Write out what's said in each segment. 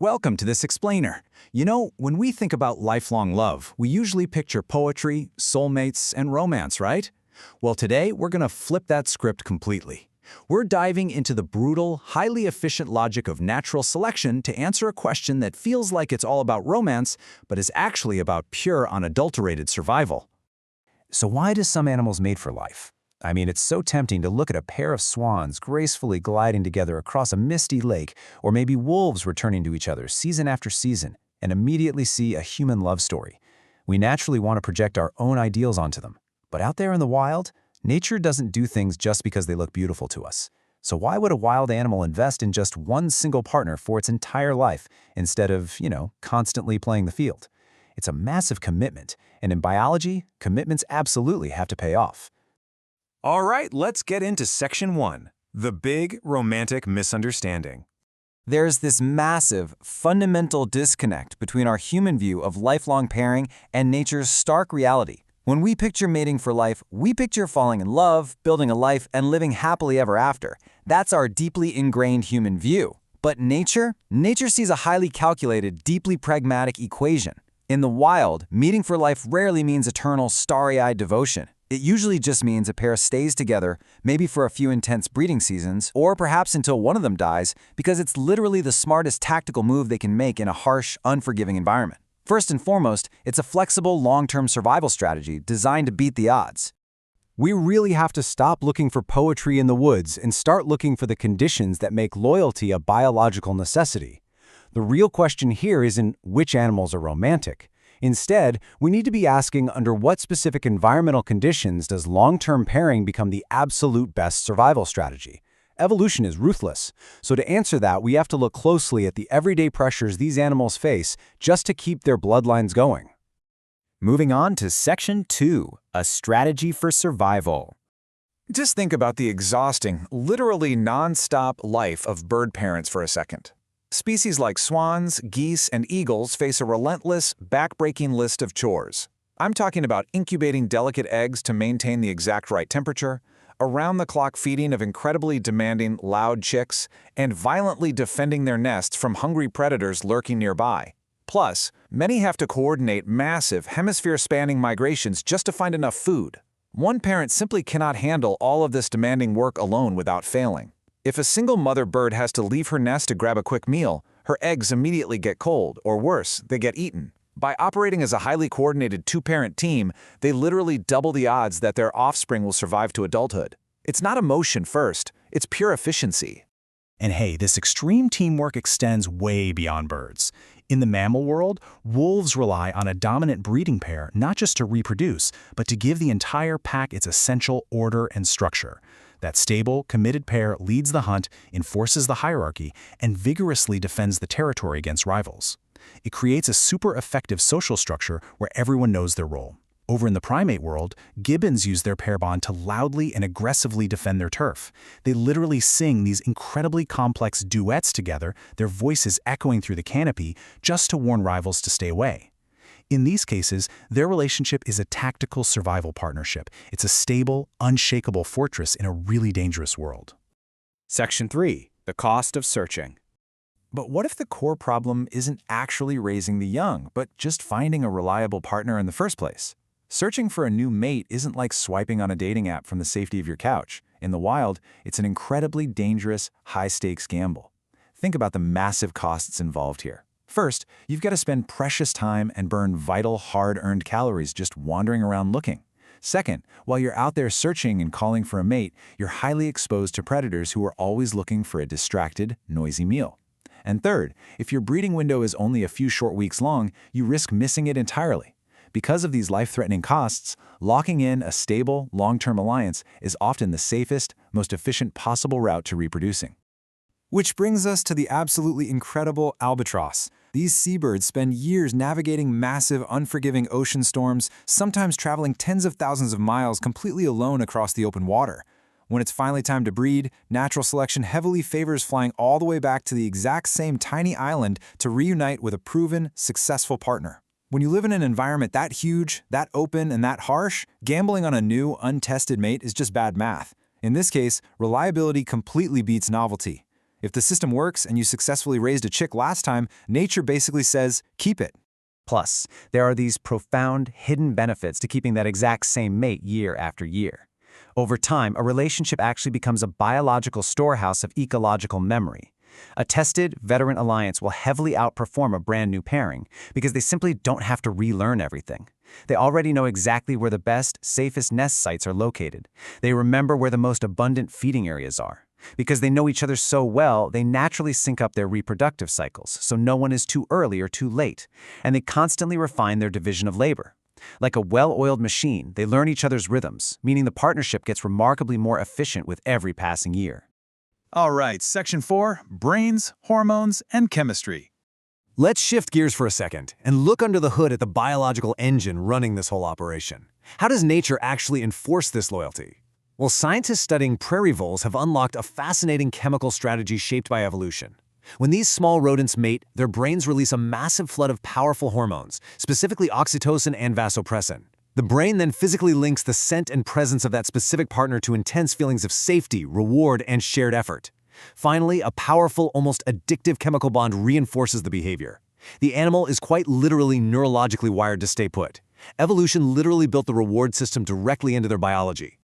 Welcome to this explainer. You know, when we think about lifelong love, we usually picture poetry, soulmates, and romance, right? Well, today we're going to flip that script completely. We're diving into the brutal, highly efficient logic of natural selection to answer a question that feels like it's all about romance, but is actually about pure, unadulterated survival. So why do some animals mate for life? I mean, it's so tempting to look at a pair of swans gracefully gliding together across a misty lake, or maybe wolves returning to each other season after season, and immediately see a human love story. We naturally want to project our own ideals onto them. But out there in the wild, nature doesn't do things just because they look beautiful to us. So why would a wild animal invest in just one single partner for its entire life instead of, constantly playing the field? It's a massive commitment, and in biology, commitments absolutely have to pay off. All right, let's get into Section 1, the big romantic misunderstanding. There's this massive, fundamental disconnect between our human view of lifelong pairing and nature's stark reality. When we picture mating for life, we picture falling in love, building a life, and living happily ever after. That's our deeply ingrained human view. But nature sees a highly calculated, deeply pragmatic equation. In the wild, mating for life rarely means eternal, starry-eyed devotion. It usually just means a pair stays together, maybe for a few intense breeding seasons, or perhaps until one of them dies, because it's literally the smartest tactical move they can make in a harsh, unforgiving environment. First and foremost, it's a flexible, long-term survival strategy designed to beat the odds. We really have to stop looking for poetry in the woods and start looking for the conditions that make loyalty a biological necessity. The real question here isn't which animals are romantic. Instead, we need to be asking under what specific environmental conditions does long-term pairing become the absolute best survival strategy? Evolution is ruthless, so to answer that, we have to look closely at the everyday pressures these animals face just to keep their bloodlines going. Moving on to Section 2, a strategy for survival. Just think about the exhausting, literally non-stop life of bird parents for a second. Species like swans, geese, and eagles face a relentless, back-breaking list of chores. I'm talking about incubating delicate eggs to maintain the exact right temperature, around-the-clock feeding of incredibly demanding, loud chicks, and violently defending their nests from hungry predators lurking nearby. Plus, many have to coordinate massive, hemisphere-spanning migrations just to find enough food. One parent simply cannot handle all of this demanding work alone without failing. If a single mother bird has to leave her nest to grab a quick meal, her eggs immediately get cold, or worse, they get eaten. By operating as a highly coordinated two-parent team, they literally double the odds that their offspring will survive to adulthood. It's not emotion first, it's pure efficiency. And hey, this extreme teamwork extends way beyond birds. In the mammal world, wolves rely on a dominant breeding pair not just to reproduce, but to give the entire pack its essential order and structure. That stable, committed pair leads the hunt, enforces the hierarchy, and vigorously defends the territory against rivals. It creates a super effective social structure where everyone knows their role. Over in the primate world, gibbons use their pair bond to loudly and aggressively defend their turf. They literally sing these incredibly complex duets together, their voices echoing through the canopy, just to warn rivals to stay away. In these cases, their relationship is a tactical survival partnership. It's a stable, unshakable fortress in a really dangerous world. Section 3, the cost of searching. But what if the core problem isn't actually raising the young, but just finding a reliable partner in the first place? Searching for a new mate isn't like swiping on a dating app from the safety of your couch. In the wild, it's an incredibly dangerous, high-stakes gamble. Think about the massive costs involved here. First, you've got to spend precious time and burn vital, hard-earned calories just wandering around looking. Second, while you're out there searching and calling for a mate, you're highly exposed to predators who are always looking for a distracted, noisy meal. And third, if your breeding window is only a few short weeks long, you risk missing it entirely. Because of these life-threatening costs, locking in a stable, long-term alliance is often the safest, most efficient possible route to reproducing. Which brings us to the absolutely incredible albatross. These seabirds spend years navigating massive, unforgiving ocean storms, sometimes traveling tens of thousands of miles completely alone across the open water. When it's finally time to breed, natural selection heavily favors flying all the way back to the exact same tiny island to reunite with a proven, successful partner. When you live in an environment that huge, that open, and that harsh, gambling on a new, untested mate is just bad math. In this case, reliability completely beats novelty. If the system works and you successfully raised a chick last time, nature basically says, keep it. Plus, there are these profound, hidden benefits to keeping that exact same mate year after year. Over time, a relationship actually becomes a biological storehouse of ecological memory. A tested, veteran alliance will heavily outperform a brand new pairing because they simply don't have to relearn everything. They already know exactly where the best, safest nest sites are located. They remember where the most abundant feeding areas are. Because they know each other so well, they naturally sync up their reproductive cycles, so no one is too early or too late. And they constantly refine their division of labor. Like a well-oiled machine, they learn each other's rhythms, meaning the partnership gets remarkably more efficient with every passing year. All right, Section 4, Brains, Hormones, and Chemistry. Let's shift gears for a second and look under the hood at the biological engine running this whole operation. How does nature actually enforce this loyalty? Well, scientists studying prairie voles have unlocked a fascinating chemical strategy shaped by evolution. When these small rodents mate, their brains release a massive flood of powerful hormones, specifically oxytocin and vasopressin. The brain then physically links the scent and presence of that specific partner to intense feelings of safety, reward, and shared effort. Finally, a powerful, almost addictive chemical bond reinforces the behavior. The animal is quite literally neurologically wired to stay put. Evolution literally built the reward system directly into their biology.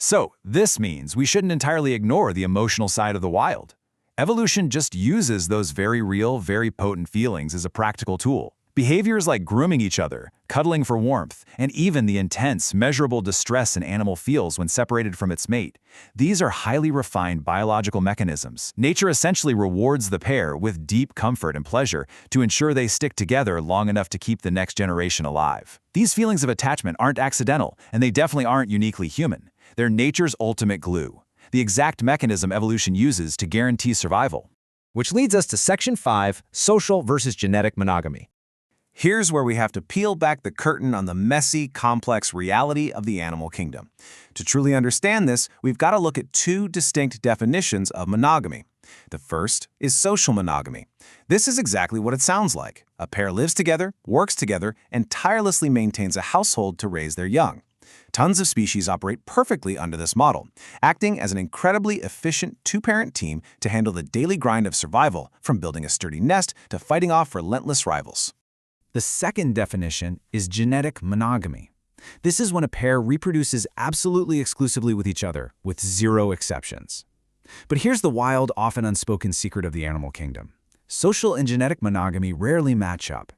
So, this means we shouldn't entirely ignore the emotional side of the wild. Evolution just uses those very real, very potent feelings as a practical tool. Behaviors like grooming each other, cuddling for warmth, and even the intense, measurable distress an animal feels when separated from its mate. These are highly refined biological mechanisms. Nature essentially rewards the pair with deep comfort and pleasure to ensure they stick together long enough to keep the next generation alive. These feelings of attachment aren't accidental, and they definitely aren't uniquely human. They're nature's ultimate glue, the exact mechanism evolution uses to guarantee survival. Which leads us to Section 5, Social versus Genetic Monogamy. Here's where we have to peel back the curtain on the messy, complex reality of the animal kingdom. To truly understand this, we've got to look at two distinct definitions of monogamy. The first is social monogamy. This is exactly what it sounds like. A pair lives together, works together, and tirelessly maintains a household to raise their young. Tons of species operate perfectly under this model, acting as an incredibly efficient two-parent team to handle the daily grind of survival, from building a sturdy nest to fighting off relentless rivals. The second definition is genetic monogamy. This is when a pair reproduces absolutely exclusively with each other, with zero exceptions. But here's the wild, often unspoken secret of the animal kingdom. Social and genetic monogamy rarely match up.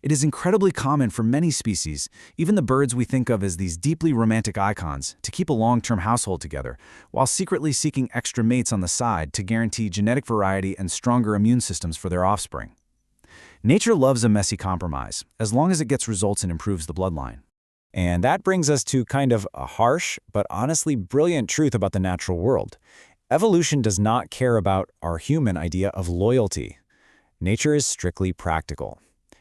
It is incredibly common for many species, even the birds we think of as these deeply romantic icons, to keep a long-term household together, while secretly seeking extra mates on the side to guarantee genetic variety and stronger immune systems for their offspring. Nature loves a messy compromise, as long as it gets results and improves the bloodline. And that brings us to kind of a harsh, but honestly brilliant truth about the natural world. Evolution does not care about our human idea of loyalty. Nature is strictly practical.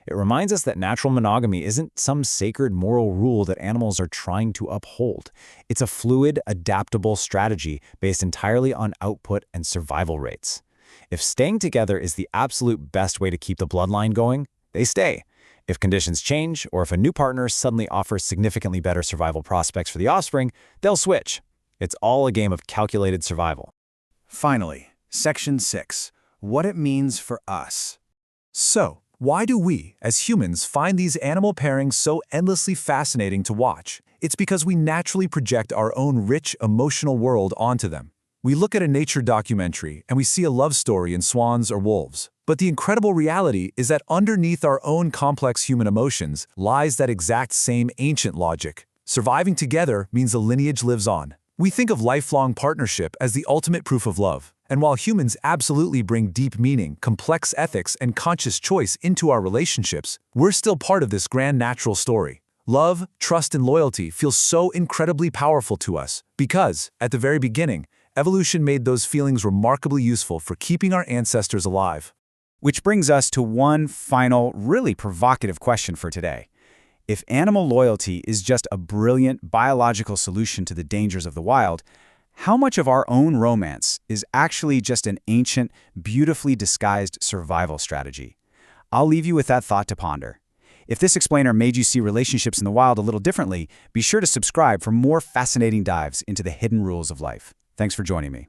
It reminds us that natural monogamy isn't some sacred moral rule that animals are trying to uphold. It's a fluid, adaptable strategy based entirely on output and survival rates. If staying together is the absolute best way to keep the bloodline going, they stay. If conditions change, or if a new partner suddenly offers significantly better survival prospects for the offspring, they'll switch. It's all a game of calculated survival. Finally, Section 6, what it means for us. So, why do we, as humans, find these animal pairings so endlessly fascinating to watch? It's because we naturally project our own rich, emotional world onto them. We look at a nature documentary and we see a love story in swans or wolves. But the incredible reality is that underneath our own complex human emotions lies that exact same ancient logic. Surviving together means the lineage lives on. We think of lifelong partnership as the ultimate proof of love. And while humans absolutely bring deep meaning, complex ethics, and conscious choice into our relationships, we're still part of this grand natural story. Love, trust, and loyalty feel so incredibly powerful to us because, at the very beginning, evolution made those feelings remarkably useful for keeping our ancestors alive. Which brings us to one final, really provocative question for today. If animal loyalty is just a brilliant biological solution to the dangers of the wild, how much of our own romance is actually just an ancient, beautifully disguised survival strategy? I'll leave you with that thought to ponder. If this explainer made you see relationships in the wild a little differently, be sure to subscribe for more fascinating dives into the hidden rules of life. Thanks for joining me.